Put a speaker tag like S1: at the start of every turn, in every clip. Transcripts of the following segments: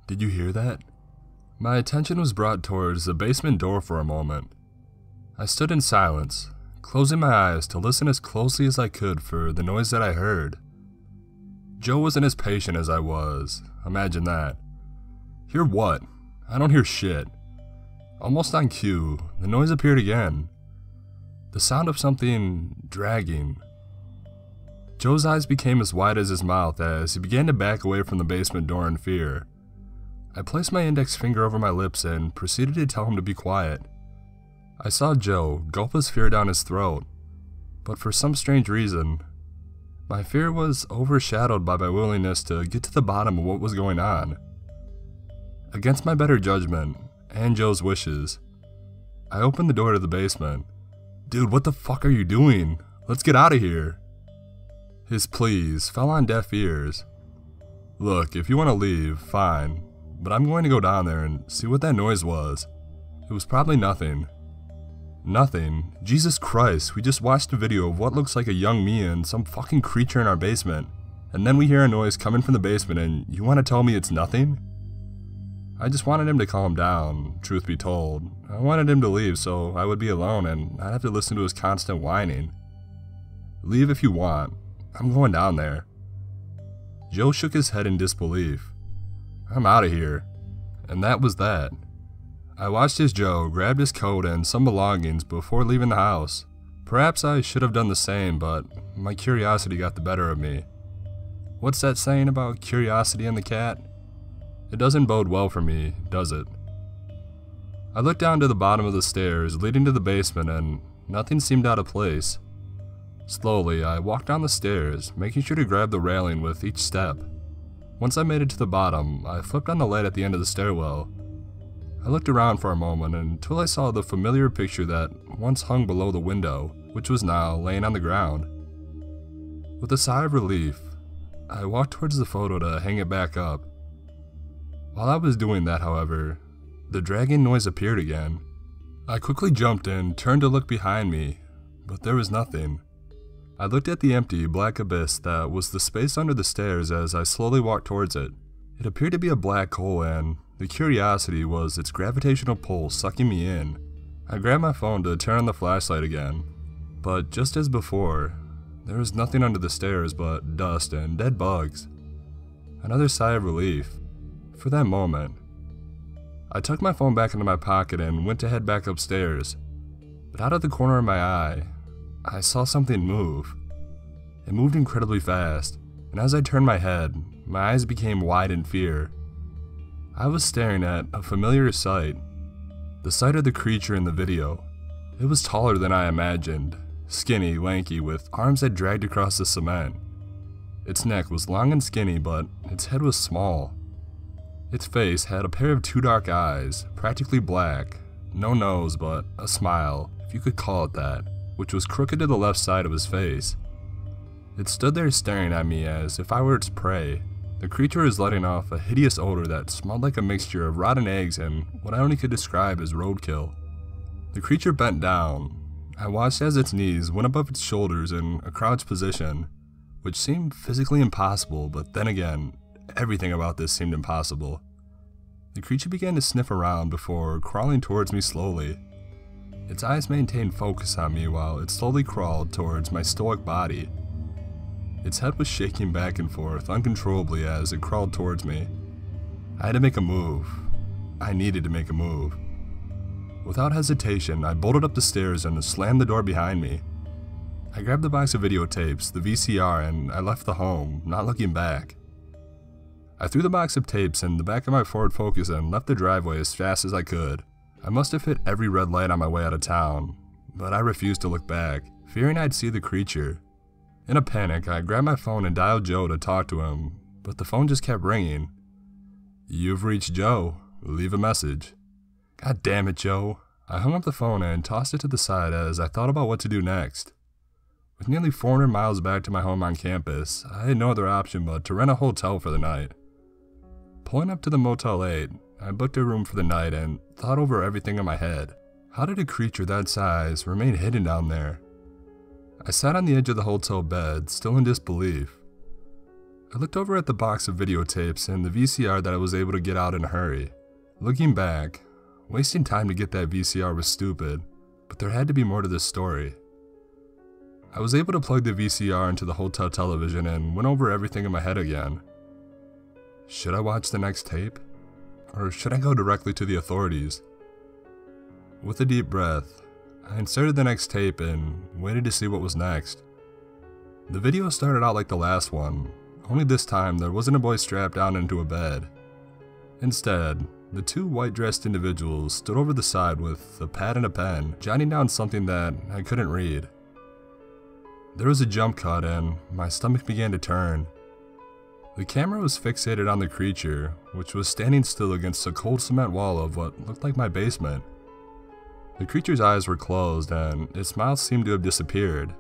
S1: Did you hear that? My attention was brought towards the basement door for a moment. I stood in silence, closing my eyes to listen as closely as I could for the noise that I heard. Joe wasn't as patient as I was, imagine that. Hear what? I don't hear shit. Almost on cue, the noise appeared again. The sound of something dragging. Joe's eyes became as wide as his mouth as he began to back away from the basement door in fear. I placed my index finger over my lips and proceeded to tell him to be quiet. I saw Joe gulp his fear down his throat, but for some strange reason, my fear was overshadowed by my willingness to get to the bottom of what was going on. Against my better judgment, and Joe's wishes, I opened the door to the basement. Dude, what the fuck are you doing? Let's get out of here. His pleas fell on deaf ears. Look, if you want to leave, fine, but I'm going to go down there and see what that noise was. It was probably nothing. Nothing? Jesus Christ, we just watched a video of what looks like a young me and some fucking creature in our basement, and then we hear a noise coming from the basement and you want to tell me it's nothing? I just wanted him to calm down, truth be told. I wanted him to leave so I would be alone and not have to listen to his constant whining. Leave if you want. I'm going down there. Joe shook his head in disbelief. I'm out of here. And that was that. I watched as Joe grabbed his coat and some belongings before leaving the house. Perhaps I should have done the same, but my curiosity got the better of me. What's that saying about curiosity and the cat? It doesn't bode well for me, does it? I looked down to the bottom of the stairs leading to the basement and nothing seemed out of place. Slowly, I walked down the stairs, making sure to grab the railing with each step. Once I made it to the bottom, I flipped on the light at the end of the stairwell. I looked around for a moment until I saw the familiar picture that once hung below the window, which was now laying on the ground. With a sigh of relief, I walked towards the photo to hang it back up. While I was doing that, however, the dragging noise appeared again. I quickly jumped and turned to look behind me, but there was nothing. I looked at the empty, black abyss that was the space under the stairs as I slowly walked towards it. It appeared to be a black hole and the curiosity was its gravitational pull sucking me in. I grabbed my phone to turn on the flashlight again, but just as before, there was nothing under the stairs but dust and dead bugs. Another sigh of relief. For that moment, I tucked my phone back into my pocket and went to head back upstairs, but out of the corner of my eye, I saw something move. It moved incredibly fast, and as I turned my head, my eyes became wide in fear. I was staring at a familiar sight, the sight of the creature in the video. It was taller than I imagined, skinny, lanky, with arms that dragged across the cement. Its neck was long and skinny, but its head was small. Its face had a pair of two dark eyes, practically black, no nose but a smile, if you could call it that, which was crooked to the left side of his face. It stood there staring at me as if I were its prey. The creature was letting off a hideous odor that smelled like a mixture of rotten eggs and what I only could describe as roadkill. The creature bent down. I watched as its knees went above its shoulders in a crouched position, which seemed physically impossible, but then again, everything about this seemed impossible. The creature began to sniff around before crawling towards me slowly. Its eyes maintained focus on me while it slowly crawled towards my stoic body. Its head was shaking back and forth uncontrollably as it crawled towards me. I had to make a move. I needed to make a move. Without hesitation, I bolted up the stairs and slammed the door behind me. I grabbed the box of videotapes, the VCR, and I left the home, not looking back. I threw the box of tapes in the back of my Ford Focus and left the driveway as fast as I could. I must have hit every red light on my way out of town, but I refused to look back, fearing I'd see the creature. In a panic, I grabbed my phone and dialed Joe to talk to him, but the phone just kept ringing. "You've reached Joe. Leave a message." God damn it, Joe. I hung up the phone and tossed it to the side as I thought about what to do next. With nearly 400 miles back to my home on campus, I had no other option but to rent a hotel for the night. Pulling up to the Motel 8, I booked a room for the night and thought over everything in my head. How did a creature that size remain hidden down there? I sat on the edge of the hotel bed, still in disbelief. I looked over at the box of videotapes and the VCR that I was able to get out in a hurry. Looking back, wasting time to get that VCR was stupid, but there had to be more to this story. I was able to plug the VCR into the hotel television and went over everything in my head again. Should I watch the next tape? Or should I go directly to the authorities? With a deep breath, I inserted the next tape and waited to see what was next. The video started out like the last one, only this time there wasn't a boy strapped down into a bed. Instead, the two white-dressed individuals stood over the side with a pad and a pen, jotting down something that I couldn't read. There was a jump cut and my stomach began to turn. The camera was fixated on the creature, which was standing still against a cold cement wall of what looked like my basement. The creature's eyes were closed and its mouth seemed to have disappeared.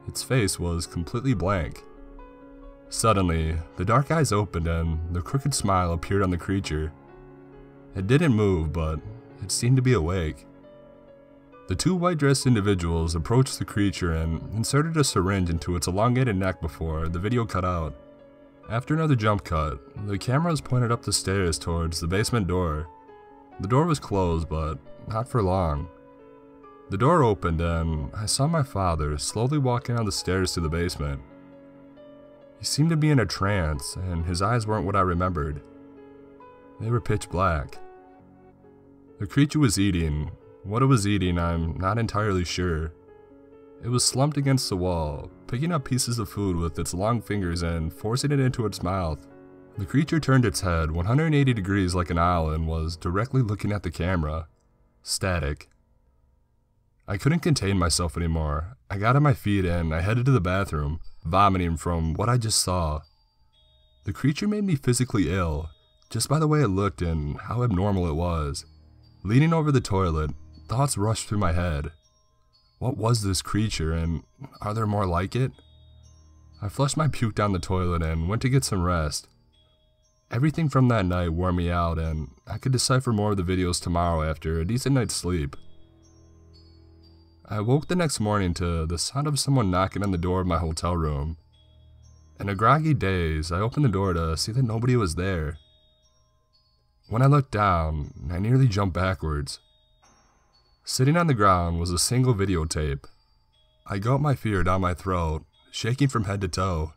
S1: Its face was completely blank. Suddenly, the dark eyes opened and the crooked smile appeared on the creature. It didn't move, but it seemed to be awake. The two white-dressed individuals approached the creature and inserted a syringe into its elongated neck before the video cut out. After another jump cut, the camera was pointed up the stairs towards the basement door. The door was closed, but not for long. The door opened and I saw my father slowly walking down the stairs to the basement. He seemed to be in a trance, and his eyes weren't what I remembered. They were pitch black. The creature was eating. What it was eating, I'm not entirely sure. It was slumped against the wall, picking up pieces of food with its long fingers and forcing it into its mouth. The creature turned its head 180 degrees like an owl and was directly looking at the camera. Static. I couldn't contain myself anymore. I got on my feet and I headed to the bathroom, vomiting from what I just saw. The creature made me physically ill, just by the way it looked and how abnormal it was. Leaning over the toilet, thoughts rushed through my head. What was this creature, and are there more like it? I flushed my puke down the toilet and went to get some rest. Everything from that night wore me out, and I could decipher more of the videos tomorrow after a decent night's sleep. I woke the next morning to the sound of someone knocking on the door of my hotel room. In a groggy daze, I opened the door to see that nobody was there. When I looked down, I nearly jumped backwards. Sitting on the ground was a single videotape. I gulped my fear down my throat, shaking from head to toe.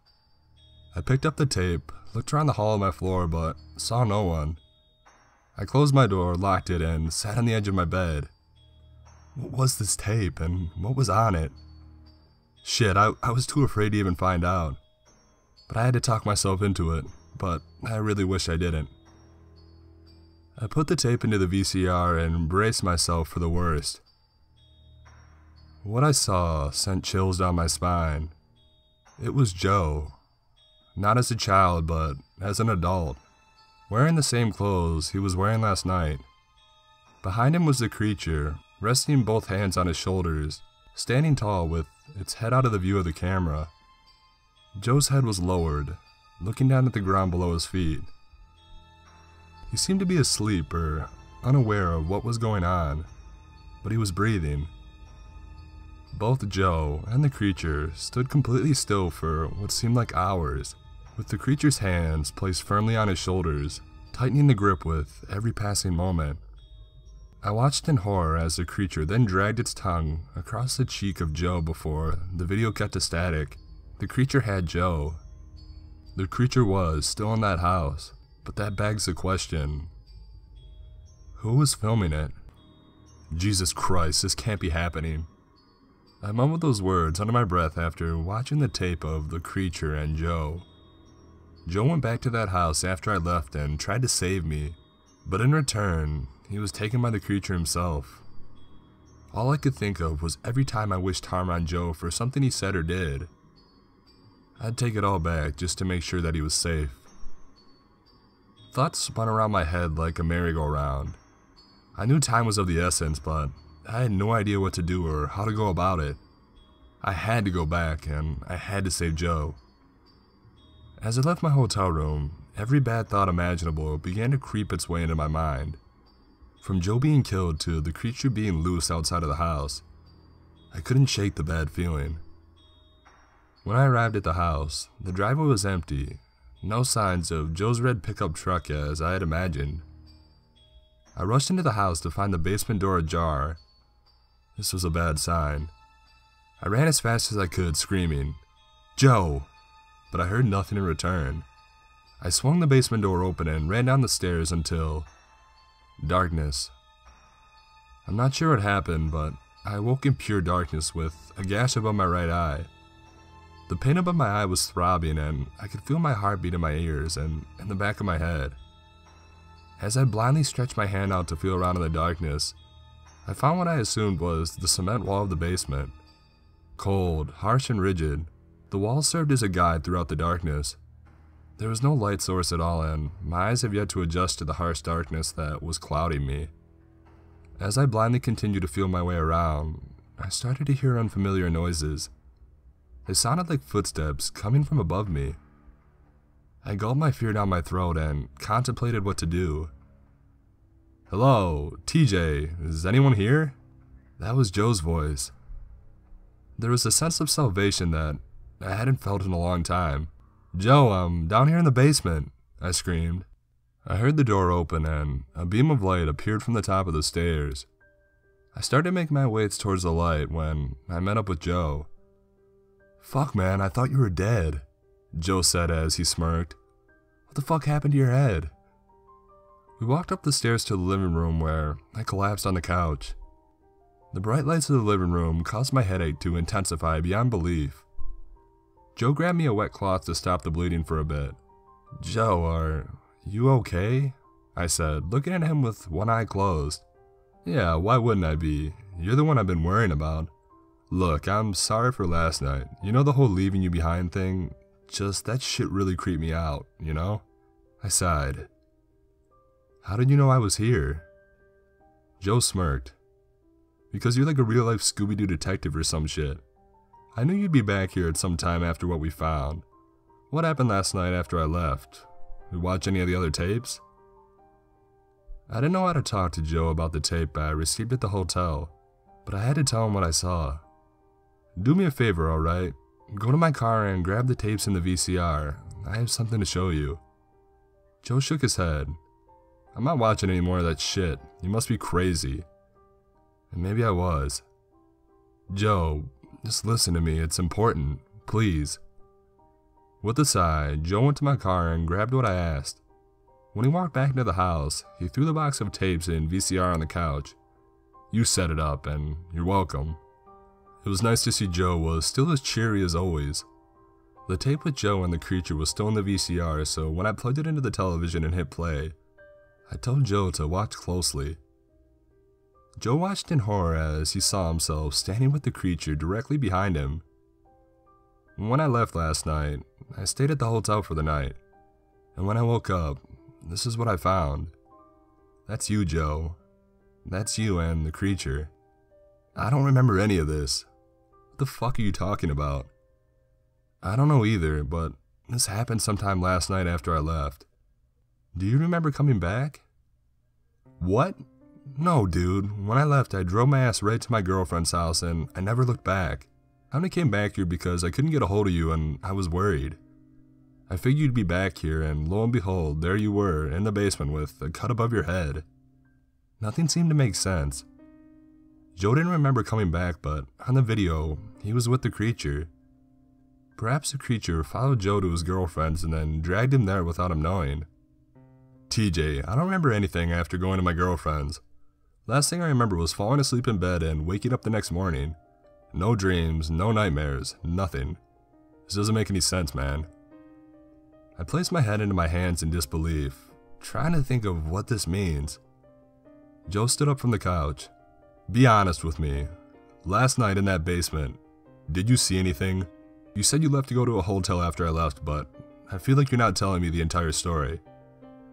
S1: I picked up the tape, looked around the hall of my floor, but saw no one. I closed my door, locked it, and sat on the edge of my bed. What was this tape, and what was on it? Shit, I was too afraid to even find out. But I had to talk myself into it, but I really wish I didn't. I put the tape into the VCR and braced myself for the worst. What I saw sent chills down my spine. It was Joe. Not as a child, but as an adult. Wearing the same clothes he was wearing last night. Behind him was the creature, resting both hands on his shoulders, standing tall with its head out of the view of the camera. Joe's head was lowered, looking down at the ground below his feet. He seemed to be asleep or unaware of what was going on, but he was breathing. Both Joe and the creature stood completely still for what seemed like hours, with the creature's hands placed firmly on his shoulders, tightening the grip with every passing moment. I watched in horror as the creature then dragged its tongue across the cheek of Joe before the video cut to static. The creature had Joe. The creature was still in that house. But that begs the question, who was filming it? Jesus Christ, this can't be happening. I mumbled those words under my breath after watching the tape of the creature and Joe. Joe went back to that house after I left and tried to save me, but in return, he was taken by the creature himself. All I could think of was every time I wished harm on Joe for something he said or did. I'd take it all back just to make sure that he was safe. Thoughts spun around my head like a merry-go-round. I knew time was of the essence, but I had no idea what to do or how to go about it. I had to go back, and I had to save Joe. As I left my hotel room, every bad thought imaginable began to creep its way into my mind. From Joe being killed to the creature being loose outside of the house, I couldn't shake the bad feeling. When I arrived at the house, the driveway was empty, No signs of Joe's red pickup truck as I had imagined. I rushed into the house to find the basement door ajar. This was a bad sign. I ran as fast as I could, screaming, "Joe!" But I heard nothing in return. I swung the basement door open and ran down the stairs until darkness. I'm not sure what happened, but I awoke in pure darkness with a gash above my right eye. The pain above my eye was throbbing, and I could feel my heartbeat in my ears and in the back of my head. As I blindly stretched my hand out to feel around in the darkness, I found what I assumed was the cement wall of the basement. Cold, harsh, and rigid, the wall served as a guide throughout the darkness. There was no light source at all, and my eyes have yet to adjust to the harsh darkness that was clouding me. As I blindly continued to feel my way around, I started to hear unfamiliar noises. They sounded like footsteps coming from above me. I gulped my fear down my throat and contemplated what to do. "Hello, TJ, is anyone here?" That was Joe's voice. There was a sense of salvation that I hadn't felt in a long time. "Joe, I'm down here in the basement," I screamed. I heard the door open and a beam of light appeared from the top of the stairs. I started making my way towards the light when I met up with Joe. "Fuck, man, I thought you were dead," Joe said as he smirked. "What the fuck happened to your head?" We walked up the stairs to the living room where I collapsed on the couch. The bright lights of the living room caused my headache to intensify beyond belief. Joe grabbed me a wet cloth to stop the bleeding for a bit. "Joe, are you okay?" I said, looking at him with one eye closed. "Yeah, why wouldn't I be? You're the one I've been worrying about. Look, I'm sorry for last night. You know the whole leaving you behind thing? Just that shit really creeped me out, you know?" I sighed. "How did you know I was here?" Joe smirked. "Because you're like a real-life Scooby-Doo detective or some shit. I knew you'd be back here at some time after what we found. What happened last night after I left? We watch any of the other tapes?" I didn't know how to talk to Joe about the tape I received at the hotel, but I had to tell him what I saw. "Do me a favor, alright? Go to my car and grab the tapes in the VCR. I have something to show you." Joe shook his head. "I'm not watching any more of that shit. You must be crazy." And maybe I was. "Joe, just listen to me. It's important. Please." With a sigh, Joe went to my car and grabbed what I asked. When he walked back into the house, he threw the box of tapes and VCR on the couch. "You set it up, and you're welcome." It was nice to see Joe was still as cheery as always. The tape with Joe and the creature was still in the VCR, so when I plugged it into the television and hit play, I told Joe to watch closely. Joe watched in horror as he saw himself standing with the creature directly behind him. When I left last night, I stayed at the hotel for the night, and when I woke up, this is what I found. That's you, Joe. That's you and the creature. I don't remember any of this. What the fuck are you talking about? I don't know either, but this happened sometime last night after I left. Do you remember coming back? What? No, dude. When I left, I drove my ass right to my girlfriend's house and I never looked back. I only came back here because I couldn't get a hold of you and I was worried. I figured you'd be back here, and lo and behold, there you were, in the basement with a cut above your head. Nothing seemed to make sense. Joe didn't remember coming back, but on the video, he was with the creature. Perhaps the creature followed Joe to his girlfriend's and then dragged him there without him knowing. TJ, I don't remember anything after going to my girlfriend's. Last thing I remember was falling asleep in bed and waking up the next morning. No dreams, no nightmares, nothing. This doesn't make any sense, man. I placed my head into my hands in disbelief, trying to think of what this means. Joe stood up from the couch. Be honest with me. Last night in that basement, did you see anything? You said you left to go to a hotel after I left, but I feel like you're not telling me the entire story.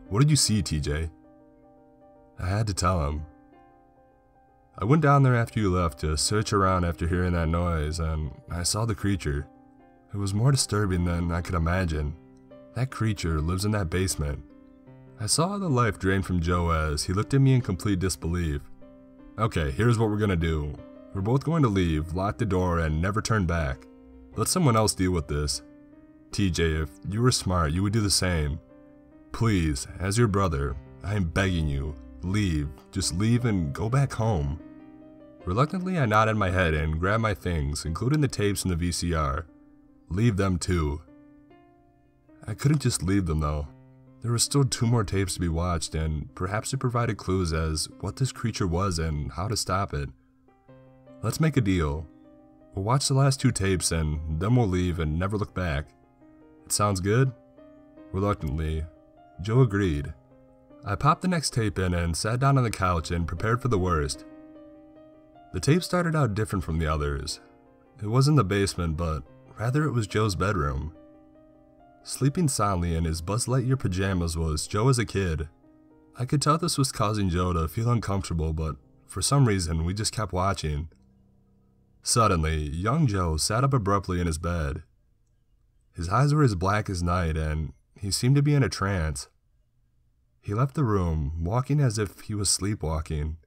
S1: What did you see, TJ? I had to tell him. I went down there after you left to search around after hearing that noise, and I saw the creature. It was more disturbing than I could imagine. That creature lives in that basement. I saw the life drain from Joe as he looked at me in complete disbelief. Okay, here's what we're gonna do. We're both going to leave, lock the door, and never turn back. Let someone else deal with this. TJ, if you were smart, you would do the same. Please, as your brother, I am begging you, leave. Just leave and go back home. Reluctantly, I nodded my head and grabbed my things, including the tapes and the VCR. Leave them too. I couldn't just leave them though. There were still 2 more tapes to be watched, and perhaps it provided clues as what this creature was and how to stop it. Let's make a deal. We'll watch the last 2 tapes and then we'll leave and never look back. It sounds good? Reluctantly, Joe agreed. I popped the next tape in and sat down on the couch and prepared for the worst. The tape started out different from the others. It wasn't the basement, but rather it was Joe's bedroom. Sleeping soundly in his Buzz Lightyear pajamas was Joe as a kid. I could tell this was causing Joe to feel uncomfortable, but for some reason we just kept watching. Suddenly, young Joe sat up abruptly in his bed. His eyes were as black as night and he seemed to be in a trance. He left the room, walking as if he was sleepwalking.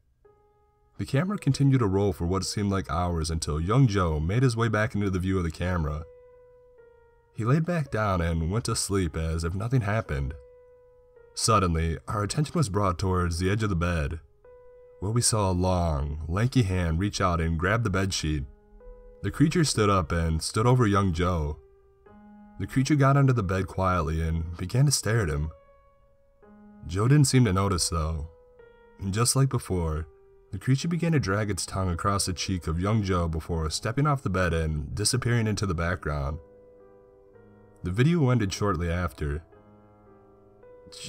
S1: The camera continued to roll for what seemed like hours until young Joe made his way back into the view of the camera. He laid back down and went to sleep as if nothing happened. Suddenly, our attention was brought towards the edge of the bed, where we saw a long, lanky hand reach out and grab the bedsheet. The creature stood up and stood over young Joe. The creature got under the bed quietly and began to stare at him. Joe didn't seem to notice though. And just like before, the creature began to drag its tongue across the cheek of young Joe before stepping off the bed and disappearing into the background. The video ended shortly after.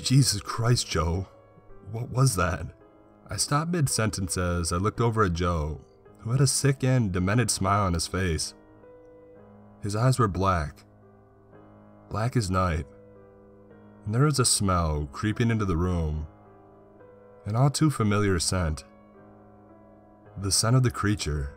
S1: Jesus Christ, Joe. What was that? I stopped mid-sentence as I looked over at Joe, who had a sick and demented smile on his face. His eyes were black as night, and there was a smell creeping into the room, an all too familiar scent. The scent of the creature.